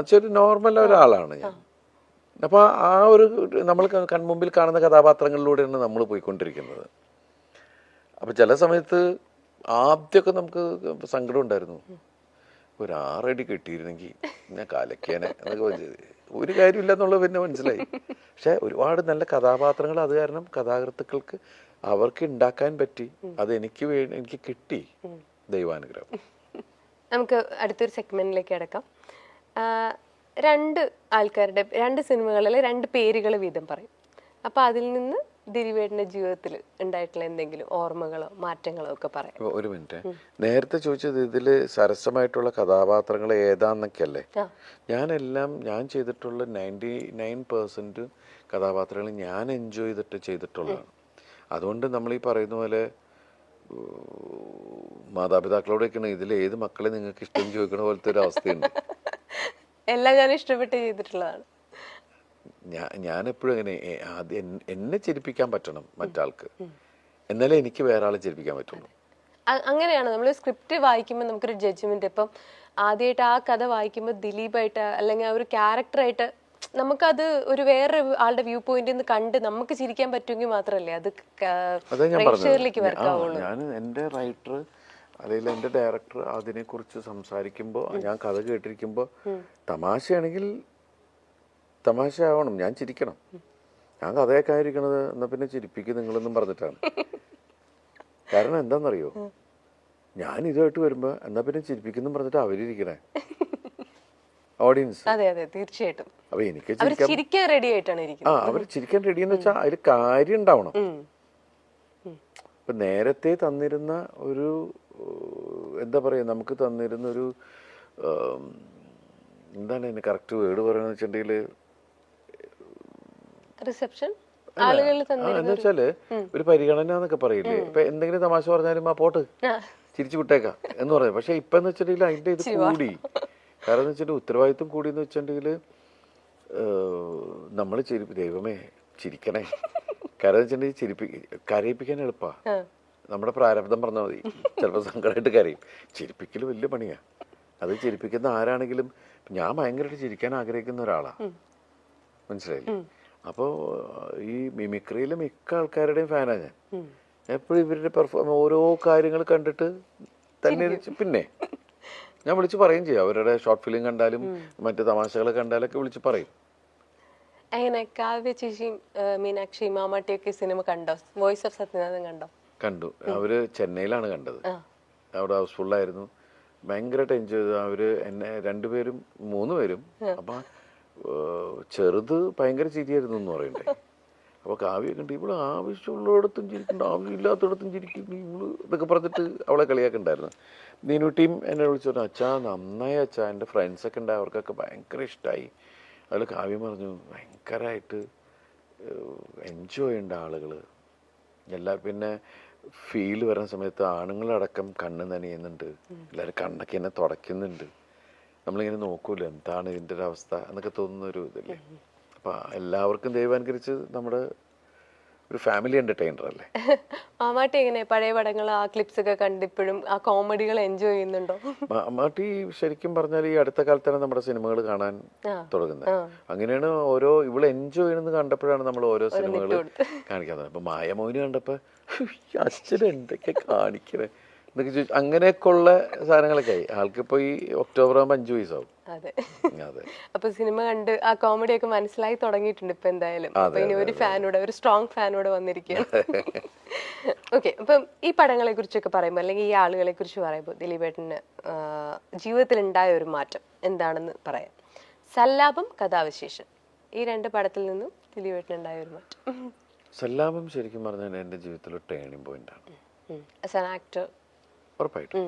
ചെറിയ നോർമൽ ഒരാളാണ് ഞാൻ. അപ്പോൾ ആ ഒരു നമ്മൾ കൺമുമ്പിൽ കാണുന്ന കഥാപാത്രങ്ങളിലൂടെയാണ് നമ്മൾ പോയിക്കൊണ്ടിരിക്കുന്നത്. അപ്പോൾ ചില സമയത്ത് ആദ്യമൊക്കെ നമുക്ക് സങ്കടം ഉണ്ടായിരുന്നു, ഒരു 6 അടി കിട്ടിയിരുന്നെങ്കിൽ ഞാൻ കാലക്കേനെ എന്നൊക്കെ. ഒരു കാര്യമില്ല എന്നുള്ളത് പിന്നെ മനസ്സിലായി. പക്ഷെ ഒരുപാട് നല്ല കഥാപാത്രങ്ങൾ അത് കാരണം കഥാകൃത്തുക്കൾക്ക് അവർക്ക് ഉണ്ടാക്കാൻ പറ്റി. അത് എനിക്ക് കിട്ടി, ദൈവാനുഗ്രഹം. നമുക്ക് അടുത്തൊരു സെഗ്മെന്റിലേക്ക് കിടക്കാം. 2 ആൾക്കാരുടെ 2 സിനിമകളിലെ 2 പേരുകൾ വീതം പറയും. അപ്പൊ അതിൽ നിന്ന് ദിലീപേട്ടന്റെ ജീവിതത്തിൽ ഉണ്ടായിട്ടുള്ള എന്തെങ്കിലും ഓർമ്മകളോ മാറ്റങ്ങളോ ഒക്കെ പറയാം. ഒരു മിനിറ്റ്, നേരത്തെ ചോദിച്ചത് ഇതില് സരസമായിട്ടുള്ള കഥാപാത്രങ്ങൾ ഏതാന്നൊക്കെ അല്ലേ? ഞാൻ ചെയ്തിട്ടുള്ള 99% കഥാപാത്രങ്ങൾ ഞാൻ എൻജോയ് ചെയ്തിട്ടുള്ളതാണ്. അതുകൊണ്ട് നമ്മൾ ഈ പറയുന്ന പോലെ മാതാപിതാക്കളോടൊക്കെയാണ് ഇതിൽ ഏത് മക്കളെ നിങ്ങൾക്ക് ഇഷ്ടം ചോദിക്കണ പോലത്തെ ഒരു അവസ്ഥയുണ്ട്. എല്ലാം ഞാൻ ഇഷ്ടപ്പെട്ട് ചെയ്തിട്ടുള്ളതാണ്. ഞാൻ എപ്പോഴും അങ്ങനെ ആദ്യം എന്നെ ചിരിപ്പിക്കാൻ പറ്റണം മറ്റാൾക്ക്, എന്നാലേ എനിക്ക് വേറെ ആളെ ചിരിപ്പിക്കാൻ പറ്റുള്ളൂ. അങ്ങനെയാണ് നമ്മൾ സ്ക്രിപ്റ്റ് വായിക്കുമ്പോൾ നമുക്കൊരു ജഡ്ജ്മെന്റ്. ഇപ്പം ആദ്യമായിട്ട് ആ കഥ വായിക്കുമ്പോൾ ദിലീപായിട്ട് അല്ലെങ്കിൽ ആ ഒരു ക്യാരക്ടറായിട്ട് നമുക്കത് ഒരു വേറെ ആളുടെ വ്യൂ പോയിന്റിൽ നിന്ന് കണ്ട് നമുക്ക് ചിരിക്കാൻ പറ്റുമെങ്കിൽ മാത്രമല്ലേ അത് പ്രേക്ഷകരിലേക്ക് വർക്കാവുള്ളൂ. ഞാൻ എൻ്റെ റൈറ്റർ അല്ലെങ്കിൽ എൻ്റെ ഡയറക്ടർ അതിനെക്കുറിച്ച് സംസാരിക്കുമ്പോൾ, ഞാൻ കഥ കേട്ടിരിക്കുമ്പോൾ തമാശയാണെങ്കിൽ തമാശ ആവണം, ഞാൻ ചിരിക്കണം. ഞാൻ കഥയൊക്കെ ആയിരിക്കണത് എന്നാൽ പിന്നെ ചിരിപ്പിക്കും നിങ്ങളെന്നും പറഞ്ഞിട്ടാണ്. കാരണം എന്താണെന്നറിയോ, ഞാൻ ഇതുമായിട്ട് വരുമ്പോൾ എന്നാൽ പിന്നെ ചിരിപ്പിക്കുന്നു പറഞ്ഞിട്ട് അവരിയ്ക്കണേ ഓഡിയൻസ്. അതെ അതെ തീർച്ചയായിട്ടും. അപ്പൊ എനിക്ക് ചിരിക്കാൻ റെഡി ആയിട്ടാണ് ഇരിക്കുന്നത്. അവർ ചിരിക്കാൻ റെഡി എന്ന് വെച്ചാൽ അതിൽ കാര്യം ഉണ്ടാവണം. ഇപ്പൊ നേരത്തെ തന്നിരുന്ന ഒരു എന്താ പറയാ, നമുക്ക് തന്നിരുന്ന ഒരു എന്താണ് അതിന് കറക്റ്റ് വേർഡ് പറയുന്നത് വെച്ചിട്ടുണ്ടെങ്കിൽ, റിസപ്ഷൻ എന്താ വെച്ചാല് ഒരു പരിഗണന എന്നൊക്കെ പറയില്ലേ. ഇപ്പൊ എന്തെങ്കിലും തമാശ പറഞ്ഞാലും ആ പോട്ട് ചിരിച്ചു വിട്ടേക്കാം എന്ന് പറയാം. പക്ഷെ ഇപ്പൊ എന്ന് വെച്ചിട്ടുണ്ടെങ്കിൽ അതിന്റെ ഇത് കൂടി. കാരണം എന്ന് വെച്ചിട്ടുണ്ടെങ്കിൽ ഉത്തരവാദിത്വം കൂടി എന്ന് വെച്ചിട്ടുണ്ടെങ്കിൽ നമ്മൾ ദൈവമേ ചിരിക്കണേ. കാരണം വെച്ചിട്ടുണ്ടെങ്കിൽ കരയിപ്പിക്കാൻ എളുപ്പാ, നമ്മുടെ പ്രാരബ്ധം പറഞ്ഞാൽ മതി. ചിലപ്പോൾ സങ്കടമായിട്ട് കരയും. ചിരിപ്പിക്കൽ വലിയ പണിയാ. അത് ചിരിപ്പിക്കുന്ന ആരാണെങ്കിലും, ഞാൻ ഭയങ്കരമായിട്ട് ചിരിക്കാൻ ആഗ്രഹിക്കുന്ന ഒരാളാ, മനസ്സിലായില്ലേ? അപ്പോൾ ഈ മിമിക്രിയിലെ മിക്ക ആൾക്കാരുടെയും ഫാനാണ് ഞാൻ. എപ്പോഴും ഇവരുടെ ഓരോ കാര്യങ്ങൾ കണ്ടിട്ട് തന്നെ പിന്നെ ഞാൻ വിളിച്ച് പറയും ചെയ്യും. അവരുടെ ഷോർട്ട് ഫിലിം കണ്ടാലും മറ്റു തമാശകൾ കണ്ടാലൊക്കെ വിളിച്ച് പറയും. എങ്ങനെ കാവ്യ ചേച്ചിയും മീനാക്ഷി മാമാട്ടിയൊക്കെ സിനിമ കണ്ടോ? വോയിസ് ഓഫ് സത്യനാഥൻ കണ്ടോ? കണ്ടു. അവര് ചെന്നൈയിലാണ് കണ്ടത്. അവിടെ ഹൗസ്ഫുള്ളായിരുന്നു. ഭയങ്കരമായിട്ട് എൻജോയ് ചെയ്തു. അവര് എന്നെ 2 പേരും 3 പേരും. അപ്പൊ ചെറുത് ഭയങ്കര ചിരിയായിരുന്നു എന്ന് പറയണ്ടേ. അപ്പൊ കാവ്യൊക്കെ ഉണ്ട്, ഇവള് ആവശ്യമുള്ളിടത്തും ചിരിക്കണ്ട, ആവശ്യമില്ലാത്തടത്തും ചിരിക്കുന്നു ഇവള് ഇതൊക്കെ പറഞ്ഞിട്ട് അവളെ കളിയാക്കുണ്ടായിരുന്നു. നീനുട്ടിയും എന്നെ വിളിച്ചു പറഞ്ഞു, അച്ഛാ നന്നായി അച്ഛാ, എൻ്റെ ഫ്രണ്ട്സൊക്കെ ഉണ്ട്, അവർക്കൊക്കെ ഭയങ്കര ഇഷ്ടമായി. അതിൽ കാവ്യം പറഞ്ഞു ഭയങ്കരമായിട്ട് എൻജോയ് ചെയ്യേണ്ട ആളുകൾ പിന്നെ ഫീൽ വരുന്ന സമയത്ത് ആണുങ്ങളടക്കം കണ്ണ് നനയുന്നുണ്ട്, എല്ലാവരും കണ്ണൊക്കെ എന്നെ തുടയ്ക്കുന്നുണ്ട്. നമ്മളിങ്ങനെ നോക്കൂല്ലോ എന്താണ് ഇതിൻ്റെ ഒരു അവസ്ഥ എന്നൊക്കെ തോന്നുന്ന ഒരു ഇതില്ലേ. അപ്പം എല്ലാവർക്കും ദൈവാനുകരിച്ച് നമ്മുടെ ഒരു ഫാമിലി എന്റർടൈനർ അല്ലേ. മാമാട്ടി എങ്ങനെ പഴയ പടങ്ങൾ ആ ക്ലിപ്സ് ഒക്കെ കണ്ടിപ്പോഴും ആ കോമഡികൾ എൻജോയ് ചെയ്യുന്നുണ്ടോ? മാമാട്ടി ശരിക്കും പറഞ്ഞാൽ ഈ അടുത്ത കാലത്താണ് നമ്മുടെ സിനിമകൾ കാണാൻ തുടങ്ങുന്നത്. അങ്ങനെയാണ് ഇവള് എൻജോയ് ചെയ്യുന്നത് കണ്ടപ്പോഴാണ് നമ്മൾ ഓരോ സിനിമകൾ കാണിക്കുന്നത്. അപ്പൊ മായമോഹിനി കണ്ടപ്പോ അച്ഛൻ എന്തൊക്കെ കാണിക്കണേ എന്നൊക്കെ ചോദിച്ചു. അങ്ങനെയൊക്കെ ഉള്ള സാധനങ്ങളൊക്കെ ആയി. ആൾക്കിപ്പോ ഈ ഒക്ടോബർ ആകുമ്പോൾ 5 വയസ്സാവും. അതെ. അപ്പൊ സിനിമ കണ്ട് ആ കോമഡി ഒക്കെ മനസ്സിലായി തുടങ്ങിയിട്ടുണ്ട് ഇപ്പൊ എന്തായാലും. അപ്പൊ ഇനി ഒരു സ്ട്രോങ് ഫാനോടെ വന്നിരിക്കുകയാണ്. ഓക്കെ, അപ്പം ഈ പടങ്ങളെ കുറിച്ചൊക്കെ പറയുമ്പോൾ അല്ലെങ്കിൽ ഈ ആളുകളെ കുറിച്ച് പറയുമ്പോൾ ദിലീപേട്ടന് ജീവിതത്തിൽ ഉണ്ടായ ഒരു മാറ്റം എന്താണെന്ന് പറയാം. സല്ലാപം, കഥാവിശേഷൻ, ഈ 2 പടത്തിൽ നിന്നും ദിലീപേട്ടന് ഉണ്ടായ ഒരു മാറ്റം. സല്ലാപം ശരിക്കും പറഞ്ഞാൽ എൻ്റെ ജീവിതത്തിൽ ഒരു ടേണിംഗ് പോയിന്റ് ആണ്. ആസ് ആൻ ആക്ടർ ഉറപ്പായിട്ടും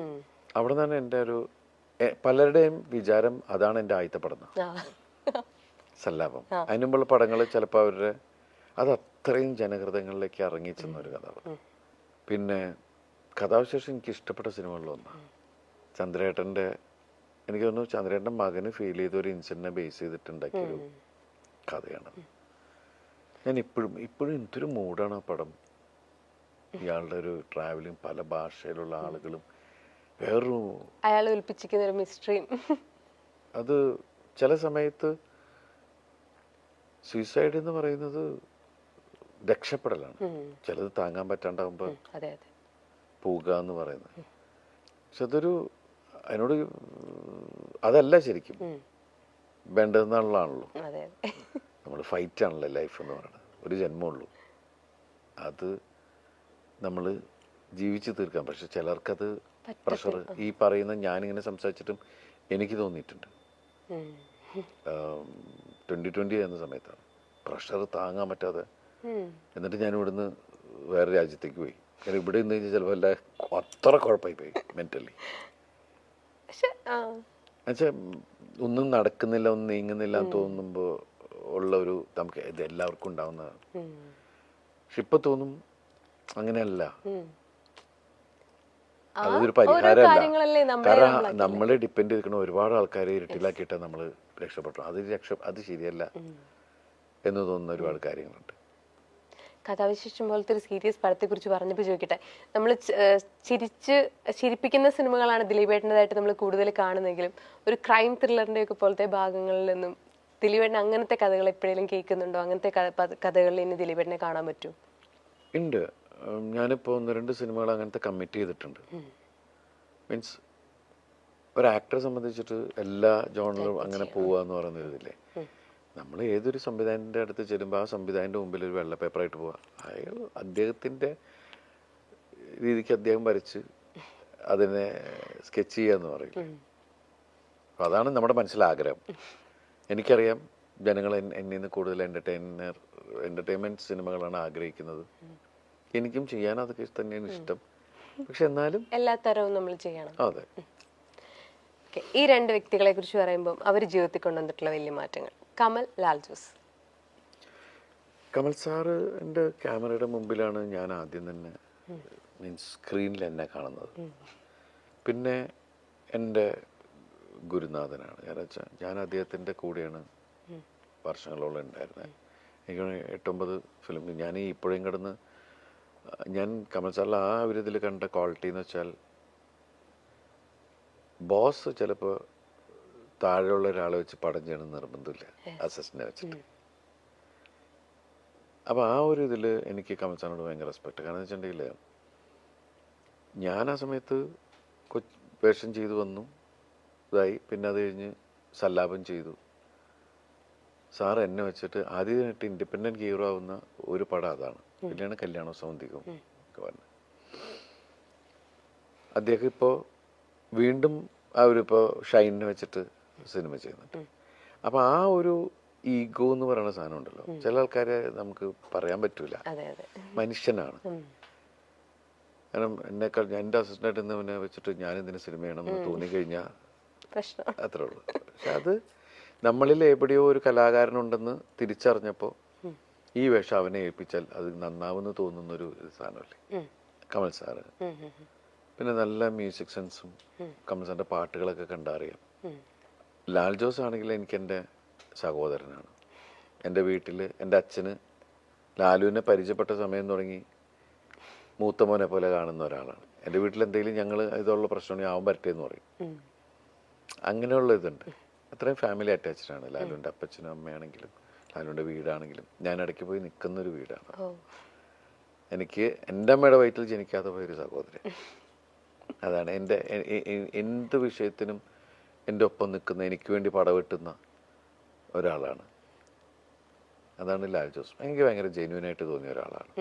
അവിടെ നിന്നാണ് എൻ്റെ ഒരു പലരുടെയും വിചാരം അതാണ് എൻ്റെ ആദ്യത്തെ പടം സല്ലാപം. അതിന് മുമ്പുള്ള പടങ്ങൾ ചിലപ്പോൾ അത് അത്രയും ജനഹൃദയങ്ങളിലേക്ക് ഇറങ്ങിച്ചെന്ന ഒരു കഥ. പിന്നെ കഥാവിശേഷം എനിക്ക് ഇഷ്ടപ്പെട്ട സിനിമകളിലൊന്നാണ്. ചന്ദ്രേട്ടൻ്റെ, എനിക്ക് തോന്നുന്നു ചന്ദ്രേട്ടൻ്റെ മകന് ഫീൽ ചെയ്ത ഒരു ഇൻസിഡന്റിനെ ബേസ് ചെയ്തിട്ടുണ്ടാക്കിയൊരു കഥയാണ്. ഞാൻ ഇപ്പോഴും എന്തൊരു മൂഡാണ് ആ പടം. ഇയാളുടെ ഒരു ട്രാവലിംഗ്, പല ഭാഷയിലുള്ള ആളുകളും, വേറൊരു അയാൾ ഏൽപ്പിച്ചിരിക്കുന്ന ഒരു മിസ്റ്ററിയും അത് ചില സമയത്ത് സൂയിസൈഡ് എന്ന് പറയുന്നത് രക്ഷപ്പെടലാണ്. ചിലത് താങ്ങാൻ പറ്റാണ്ടാകുമ്പോൾ അതെ അതെ പോവുക എന്ന് പറയുന്നത്. പക്ഷെ അതൊരു അതിനോട് അതല്ല ശരിക്കും വേണ്ടതെന്നുള്ളതാണല്ലോ. അതെ അതെ നമ്മൾ ഫൈറ്റ് ആണല്ലോ ലൈഫ് എന്ന് പറയുന്നത്. ഒരു ജന്മമുള്ളൂ, അത് നമ്മൾ ജീവിച്ച് തീർക്കാം. പക്ഷെ ചിലർക്കത് പ്രഷർ, ഈ പറയുന്ന ഞാനിങ്ങനെ സംസാരിച്ചിട്ടും എനിക്ക് തോന്നിയിട്ടുണ്ട് 2020 എന്ന സമയത്താണ് പ്രഷർ താങ്ങാൻ പറ്റാതെ. എന്നിട്ട് ഞാൻ ഇവിടുന്ന് വേറെ രാജ്യത്തേക്ക് പോയി. കാരണം ഇവിടെ നിന്ന് കഴിഞ്ഞാൽ ചിലപ്പോൾ എല്ലാ അത്ര കുഴപ്പമായി പോയി മെന്റലി. എന്നുവെച്ചാൽ ഒന്നും നടക്കുന്നില്ല, ഒന്നും നീങ്ങുന്നില്ല എന്ന് തോന്നുമ്പോൾ ഉള്ള ഒരു നമുക്ക് ഇത് എല്ലാവർക്കും ഉണ്ടാവുന്നതാണ്. പക്ഷെ ഇപ്പൊ തോന്നും അങ്ങനെയല്ല, അതൊരു പരിഹാരമല്ല. കാരണം നമ്മളെ ഡിപ്പെൻഡ് ചെയ്തിരിക്കുന്ന ഒരുപാട് ആൾക്കാരെ ഇരുട്ടിലാക്കിയിട്ട് നമ്മൾ രക്ഷപ്പെട്ടു. അത് ശരിയല്ല എന്ന് തോന്നുന്ന ഒരുപാട് കാര്യങ്ങളുണ്ട്. കഥാവിശേഷം പോലത്തെ ഒരു സീരിയസ് പടത്തെ കുറിച്ച് പറഞ്ഞപ്പോൾ ചോദിക്കട്ടെ, നമ്മൾ ചിരിപ്പിക്കുന്ന സിനിമകളാണ് ദിലീപേട്ടൻ്റെതായിട്ട് നമ്മൾ കൂടുതൽ കാണുന്നെങ്കിലും ഒരു ക്രൈം ത്രില്ലറിന്റെ ഒക്കെ പോലത്തെ ഭാഗങ്ങളിൽ നിന്നും ദിലീപേട്ടൻ അങ്ങനത്തെ കഥകൾ എപ്പോഴെങ്കിലും കേൾക്കുന്നുണ്ടോ? അങ്ങനത്തെ കഥകളിൽ ഇനി ദിലീപേട്ടനെ കാണാൻ പറ്റും? ഉണ്ട്. ഞാനിപ്പോൾ 1-2 സിനിമകൾ അങ്ങനത്തെ കമ്മിറ്റ് ചെയ്തിട്ടുണ്ട്. മീൻസ് ഒരു ആക്ടറെ സംബന്ധിച്ചിട്ട് എല്ലാ ജോണറും അങ്ങനെ പോവുക എന്ന് പറയുന്ന ഇതില്ലേ, നമ്മൾ ഏതൊരു സംവിധായകൻ്റെ അടുത്ത് ചെല്ലുമ്പോൾ ആ സംവിധായകൻ്റെ മുമ്പിൽ ഒരു വെള്ള പേപ്പറായിട്ട് പോവുക. അയാൾ അദ്ദേഹത്തിൻ്റെ രീതിക്ക് അദ്ദേഹം വരച്ച് അതിനെ സ്കെച്ച് ചെയ്യുക എന്ന് പറയും. അപ്പം അതാണ് നമ്മുടെ മനസ്സിലാഗ്രഹം. എനിക്കറിയാം ജനങ്ങൾ എന്നിൽ നിന്ന് കൂടുതൽ എൻ്റർടൈൻമെൻറ്റ് സിനിമകളാണ് ആഗ്രഹിക്കുന്നത്. എനിക്കും ചെയ്യാൻ അതൊക്കെ തന്നെയാണ് ഇഷ്ടം. പക്ഷെ എന്നാലും എല്ലാ തരവും നമ്മൾ ചെയ്യണം. അതെ. ഈ 2 വ്യക്തികളെ കുറിച്ച് പറയുമ്പോൾ അവർ ജീവിതത്തിൽ കൊണ്ടുവന്നിട്ടുള്ള വലിയ മാറ്റങ്ങൾ. കമൽ, ലാൽ ജോസ്. കമൽ സാറ് എൻ്റെ ക്യാമറയുടെ മുമ്പിലാണ് ഞാൻ ആദ്യം തന്നെ മീൻസ് സ്ക്രീനിൽ എന്നെ കാണുന്നത്. പിന്നെ എൻ്റെ ഗുരുനാഥനാണ്. ഞാൻ അദ്ദേഹത്തിൻ്റെ കൂടെയാണ് വർഷങ്ങളോളം ഉണ്ടായിരുന്നത്. എനിക്ക് 8-9 ഫിലിം ഞാൻ ഇപ്പോഴും കിടന്ന് ഞാൻ കമൽ സാറിൽ ആ ഒരു ഇതിൽ കണ്ട ക്വാളിറ്റി എന്ന് വെച്ചാൽ, ബോസ് ചിലപ്പോൾ താഴെയുള്ള ഒരാളെ വെച്ച് പടം ചെയ്യണമെന്ന് നിർബന്ധമില്ല, അസിസ്റ്റന്റിനെ വെച്ചിട്ട്. അപ്പോൾ ആ ഒരു ഇതിൽ എനിക്ക് കമൽ സാറിനോട് ഭയങ്കര റെസ്പെക്ട്. കാരണം എന്ന് വെച്ചിട്ടുണ്ടെങ്കിൽ ഞാൻ ആ സമയത്ത് വേഷം ചെയ്തു വന്നു, ഇതായി. പിന്നെ അത് കഴിഞ്ഞ് സല്ലാപം ചെയ്തു. സാറ് എന്നെ വെച്ചിട്ട് ആദ്യമായിട്ട് ഇൻഡിപെൻഡൻറ്റ് ഹീറോ ആവുന്ന ഒരു പടം അതാണ്. പിന്നെയാണ് കല്യാണവും സൗന്ദര്യവും ഒക്കെ പറഞ്ഞത്. അദ്ദേഹം ഇപ്പോൾ വീണ്ടും അവരിപ്പോൾ ഷൈനിനെ വെച്ചിട്ട് സിനിമ ചെയ്യുന്നുണ്ട്. അപ്പോൾ ആ ഒരു ഈഗോ എന്ന് പറയുന്ന സാധനം ഉണ്ടല്ലോ, ചില ആൾക്കാരെ നമുക്ക് പറയാൻ പറ്റൂല. മനുഷ്യനാണ്. കാരണം എന്നെക്കാൾ എൻ്റെ അസിസ്റ്റൻ്റായിട്ട് എന്നവനെ വെച്ചിട്ട് ഞാൻ എന്തിനു സിനിമ ചെയ്യണമെന്ന് തോന്നിക്കഴിഞ്ഞാൽ അത്രേ ഉള്ളൂ. പക്ഷെ അത് നമ്മളിൽ എവിടെയോ ഒരു കലാകാരനുണ്ടെന്ന് തിരിച്ചറിഞ്ഞപ്പോൾ ഈ വേഷം അവനെ ഏൽപ്പിച്ചാൽ അത് നന്നാവുമെന്ന് തോന്നുന്നൊരു സാധനമല്ലേ കമൽ സാറ്. പിന്നെ നല്ല മ്യൂസിക് സെൻസും കമൽ സാറിൻ്റെ പാട്ടുകളൊക്കെ കണ്ടറിയാം. ലാൽ ജോസ് ആണെങ്കിൽ എനിക്ക് എൻ്റെ സഹോദരനാണ്. എൻ്റെ വീട്ടിൽ എൻ്റെ അച്ഛന് ലാലുവിനെ പരിചയപ്പെട്ട സമയം തുടങ്ങി മൂത്തമോനെ പോലെ കാണുന്ന ഒരാളാണ്. എൻ്റെ വീട്ടിൽ എന്തെങ്കിലും ഞങ്ങൾ ഇതുള്ള പ്രശ്നമാണെങ്കിൽ ആവാൻ പറ്റേ എന്ന് പറയും. അങ്ങനെയുള്ള ഇതുണ്ട്. അത്രയും ഫാമിലി അറ്റാച്ച്ഡ് ആണ്. ലാലുവിൻ്റെ അപ്പച്ചനും അമ്മയാണെങ്കിലും ലാലുവിൻ്റെ വീടാണെങ്കിലും ഞാൻ ഇടയ്ക്ക് പോയി നിൽക്കുന്നൊരു വീടാണ്. എനിക്ക് എൻ്റെ അമ്മയുടെ വയറ്റിൽ ജനിക്കാതെ പോയൊരു സഹോദരൻ. അതാണ് എൻ്റെ എന്ത് വിഷയത്തിനും എൻ്റെ ഒപ്പം നിൽക്കുന്ന, എനിക്ക് വേണ്ടി പടവെട്ടുന്ന ഒരാളാണ്. അതാണ് ലാൽ ജോസ്. എനിക്ക് ഭയങ്കര ജെന്യൂനായിട്ട് തോന്നിയ ഒരാളാണ്.